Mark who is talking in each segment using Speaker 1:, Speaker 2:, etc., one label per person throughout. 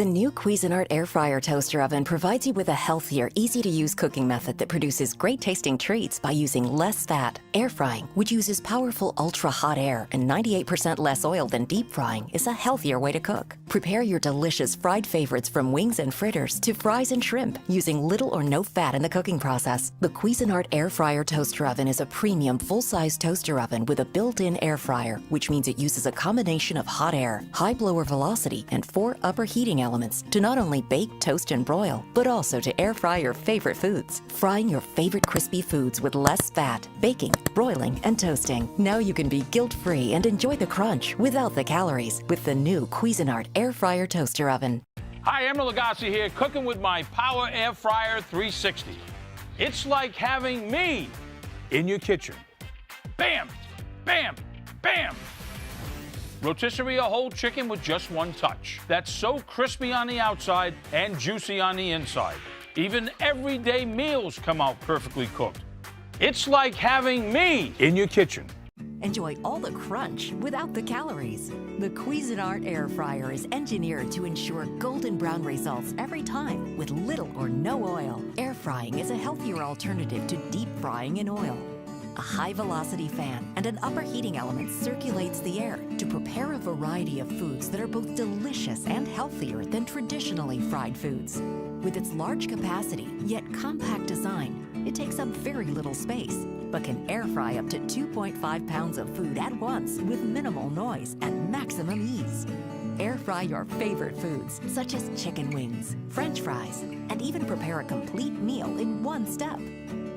Speaker 1: The new Cuisinart Air Fryer Toaster Oven provides you with a healthier, easy-to-use cooking method that produces great-tasting treats by using less fat. Air frying, which uses powerful ultra-hot air and 98% less oil than deep frying, is a healthier way to cook. Prepare your delicious fried favorites from wings and fritters to fries and shrimp using little or no fat in the cooking process. The Cuisinart Air Fryer Toaster Oven is a premium full-size toaster oven with a built-in air fryer, which means it uses a combination of hot air, high blower velocity, and 4 upper heating elements to not only bake, toast, and broil, but also to air fry your favorite foods. Frying your favorite crispy foods with less fat, baking, broiling, and toasting. Now you can be guilt-free and enjoy the crunch without the calories with the new Cuisinart Air Fryer Toaster Oven.
Speaker 2: Hi, Emeril Lagasse here, cooking with my Power Air Fryer 360. It's like having me in your kitchen. Bam, bam, bam. Rotisserie or whole chicken with just one touch. That's so crispy on the outside and juicy on the inside. Even everyday meals come out perfectly cooked. It's like having me in your kitchen.
Speaker 1: Enjoy all the crunch without the calories. The Cuisinart Air Fryer is engineered to ensure golden brown results every time with little or no oil. Air frying is a healthier alternative to deep frying in oil. A high-velocity fan and an upper heating element circulates the air to prepare a variety of foods that are both delicious and healthier than traditionally fried foods. With its large capacity, yet compact design, it takes up very little space, but can air fry up to 2.5 pounds of food at once with minimal noise and maximum ease. Air fry your favorite foods, such as chicken wings, French fries, and even prepare a complete meal in one step.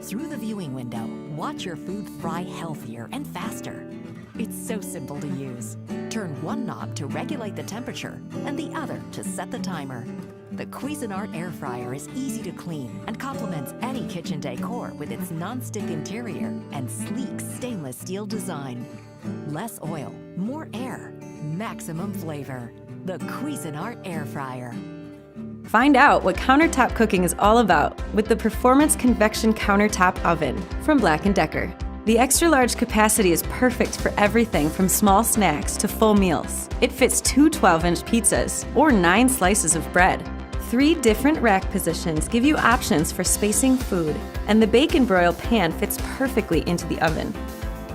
Speaker 1: Through the viewing window, watch your food fry healthier and faster. It's so simple to use. Turn one knob to regulate the temperature and the other to set the timer. The Cuisinart Air Fryer is easy to clean and complements any kitchen decor with its non-stick interior and sleek stainless steel design. Less oil, more air, maximum flavor. The Cuisinart Air Fryer.
Speaker 3: Find out what countertop cooking is all about with the Performance Convection Countertop Oven from Black+Decker. The extra-large capacity is perfect for everything from small snacks to full meals. It fits 2 12-inch pizzas or 9 slices of bread. 3 different rack positions give you options for spacing food, and the bake and broil pan fits perfectly into the oven.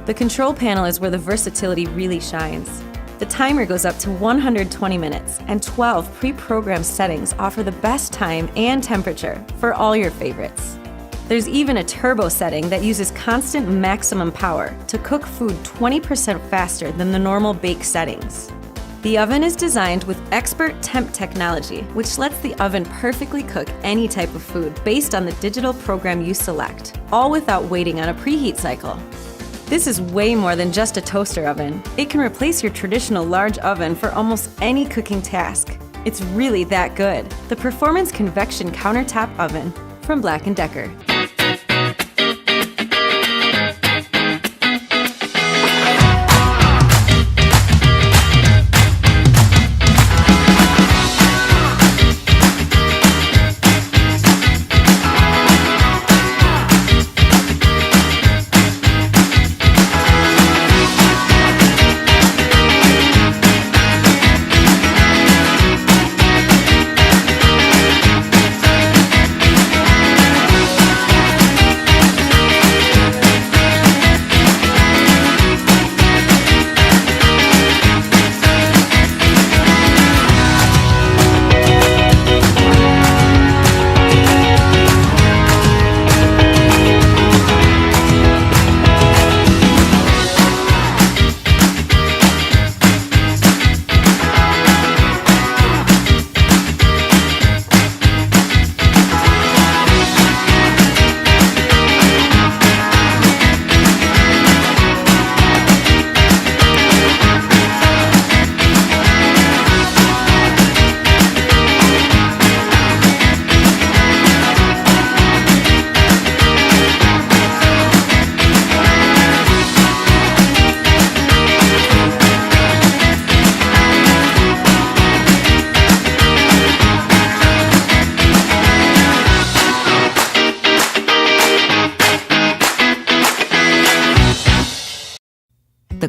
Speaker 3: The control panel is where the versatility really shines. The timer goes up to 120 minutes, and 12 pre-programmed settings offer the best time and temperature for all your favorites. There's even a turbo setting that uses constant maximum power to cook food 20% faster than the normal bake settings. The oven is designed with expert temp technology, which lets the oven perfectly cook any type of food based on the digital program you select, all without waiting on a preheat cycle. This is way more than just a toaster oven. It can replace your traditional large oven for almost any cooking task. It's really that good. The Performance Convection Countertop Oven from Black+Decker.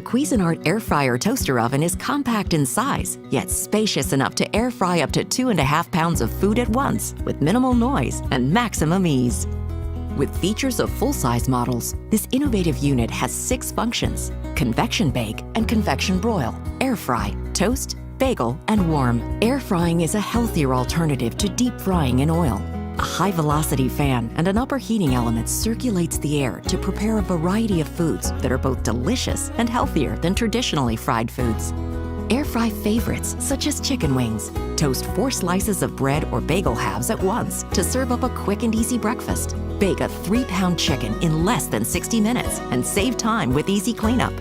Speaker 1: The Cuisinart Air Fryer Toaster Oven is compact in size, yet spacious enough to air fry up to 2.5 pounds of food at once with minimal noise and maximum ease. With features of full-size models, this innovative unit has 6 functions: convection bake and convection broil, air fry, toast, bagel, and warm. Air frying is a healthier alternative to deep frying in oil. A high-velocity fan and an upper heating element circulates the air to prepare a variety of foods that are both delicious and healthier than traditionally fried foods. Air fry favorites such as chicken wings. Toast 4 slices of bread or bagel halves at once to serve up a quick and easy breakfast. Bake a 3-pound chicken in less than 60 minutes and save time with easy cleanup.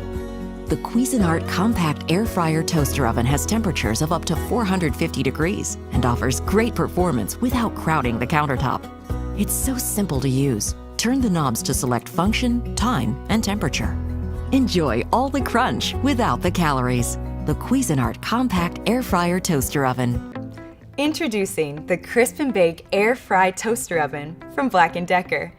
Speaker 1: The Cuisinart Compact Air Fryer Toaster Oven has temperatures of up to 450 degrees and offers great performance without crowding the countertop. It's so simple to use. Turn the knobs to select function, time, and temperature. Enjoy all the crunch without the calories. The Cuisinart Compact Air Fryer Toaster Oven.
Speaker 3: Introducing the Crisp and Bake Air Fry Toaster Oven from Black+Decker.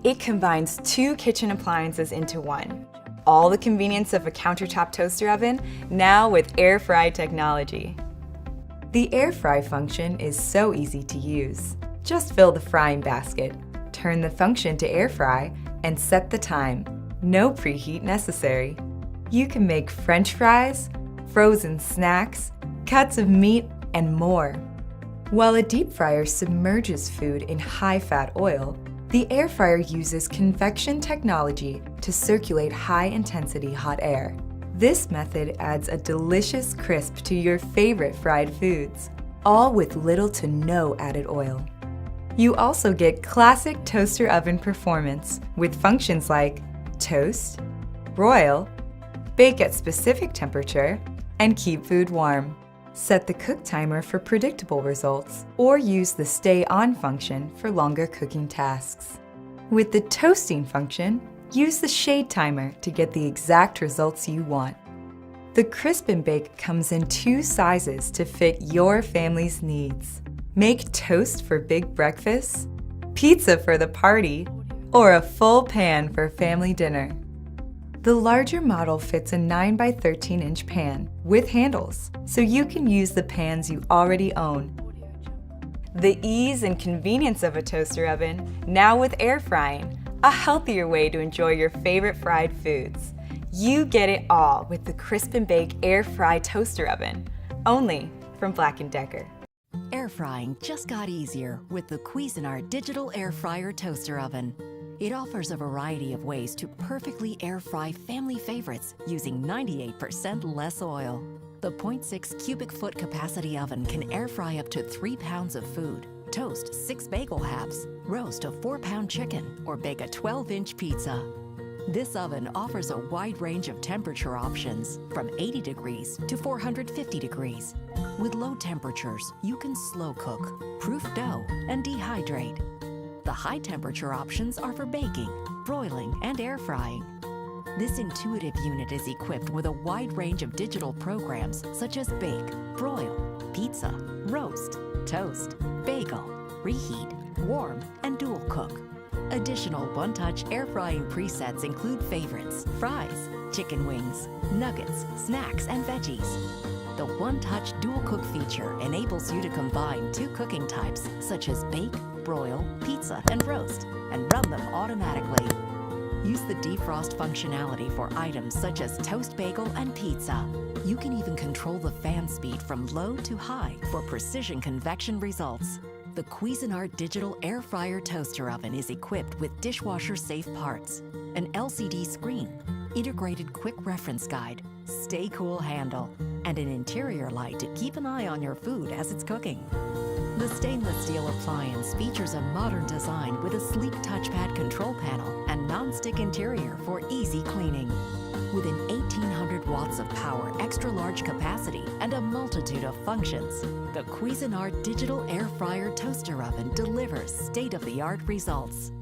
Speaker 3: It combines 2 kitchen appliances into one. All the convenience of a countertop toaster oven, now with air fry technology. The air fry function is so easy to use. Just fill the frying basket, turn the function to air fry, and set the time. No preheat necessary. You can make French fries, frozen snacks, cuts of meat, and more. While a deep fryer submerges food in high-fat oil, the air fryer uses convection technology to circulate high-intensity hot air. This method adds a delicious crisp to your favorite fried foods, all with little to no added oil. You also get classic toaster oven performance with functions like toast, broil, bake at specific temperature, and keep food warm. Set the cook timer for predictable results, or use the stay on function for longer cooking tasks. With the toasting function, use the shade timer to get the exact results you want. The Crisp and Bake comes in 2 sizes to fit your family's needs. Make toast for big breakfasts, pizza for the party, or a full pan for family dinner. The larger model fits a 9 by 13 inch pan with handles, so you can use the pans you already own. The ease and convenience of a toaster oven, now with air frying, a healthier way to enjoy your favorite fried foods. You get it all with the Crisp and Bake Air Fry Toaster Oven, only from Black+Decker.
Speaker 1: Air frying just got easier with the Cuisinart Digital Air Fryer Toaster Oven. It offers a variety of ways to perfectly air fry family favorites using 98% less oil. The 0.6 cubic foot capacity oven can air fry up to 3 pounds of food, toast 6 bagel halves, roast a 4-pound chicken, or bake a 12-inch pizza. This oven offers a wide range of temperature options, from 80 degrees to 450 degrees. With low temperatures, you can slow cook, proof dough, and dehydrate. The high temperature options are for baking, broiling, and air frying. This intuitive unit is equipped with a wide range of digital programs such as bake, broil, pizza, roast, toast, bagel, reheat, warm, and dual cook. Additional one-touch air frying presets include favorites, fries, chicken wings, nuggets, snacks, and veggies. The one-touch dual cook feature enables you to combine 2 cooking types such as bake, broil, pizza, and roast, and run them automatically. Use the defrost functionality for items such as toast, bagel, and pizza. You can even control the fan speed from low to high for precision convection results. The Cuisinart Digital Air Fryer Toaster Oven is equipped with dishwasher-safe parts, an LCD screen, integrated quick reference guide, stay cool handle, and an interior light to keep an eye on your food as it's cooking. The stainless steel appliance features a modern design with a sleek touchpad control panel and non-stick interior for easy cleaning. With an 1,800 watts of power, extra-large capacity, and a multitude of functions, the Cuisinart Digital Air Fryer Toaster Oven delivers state-of-the-art results.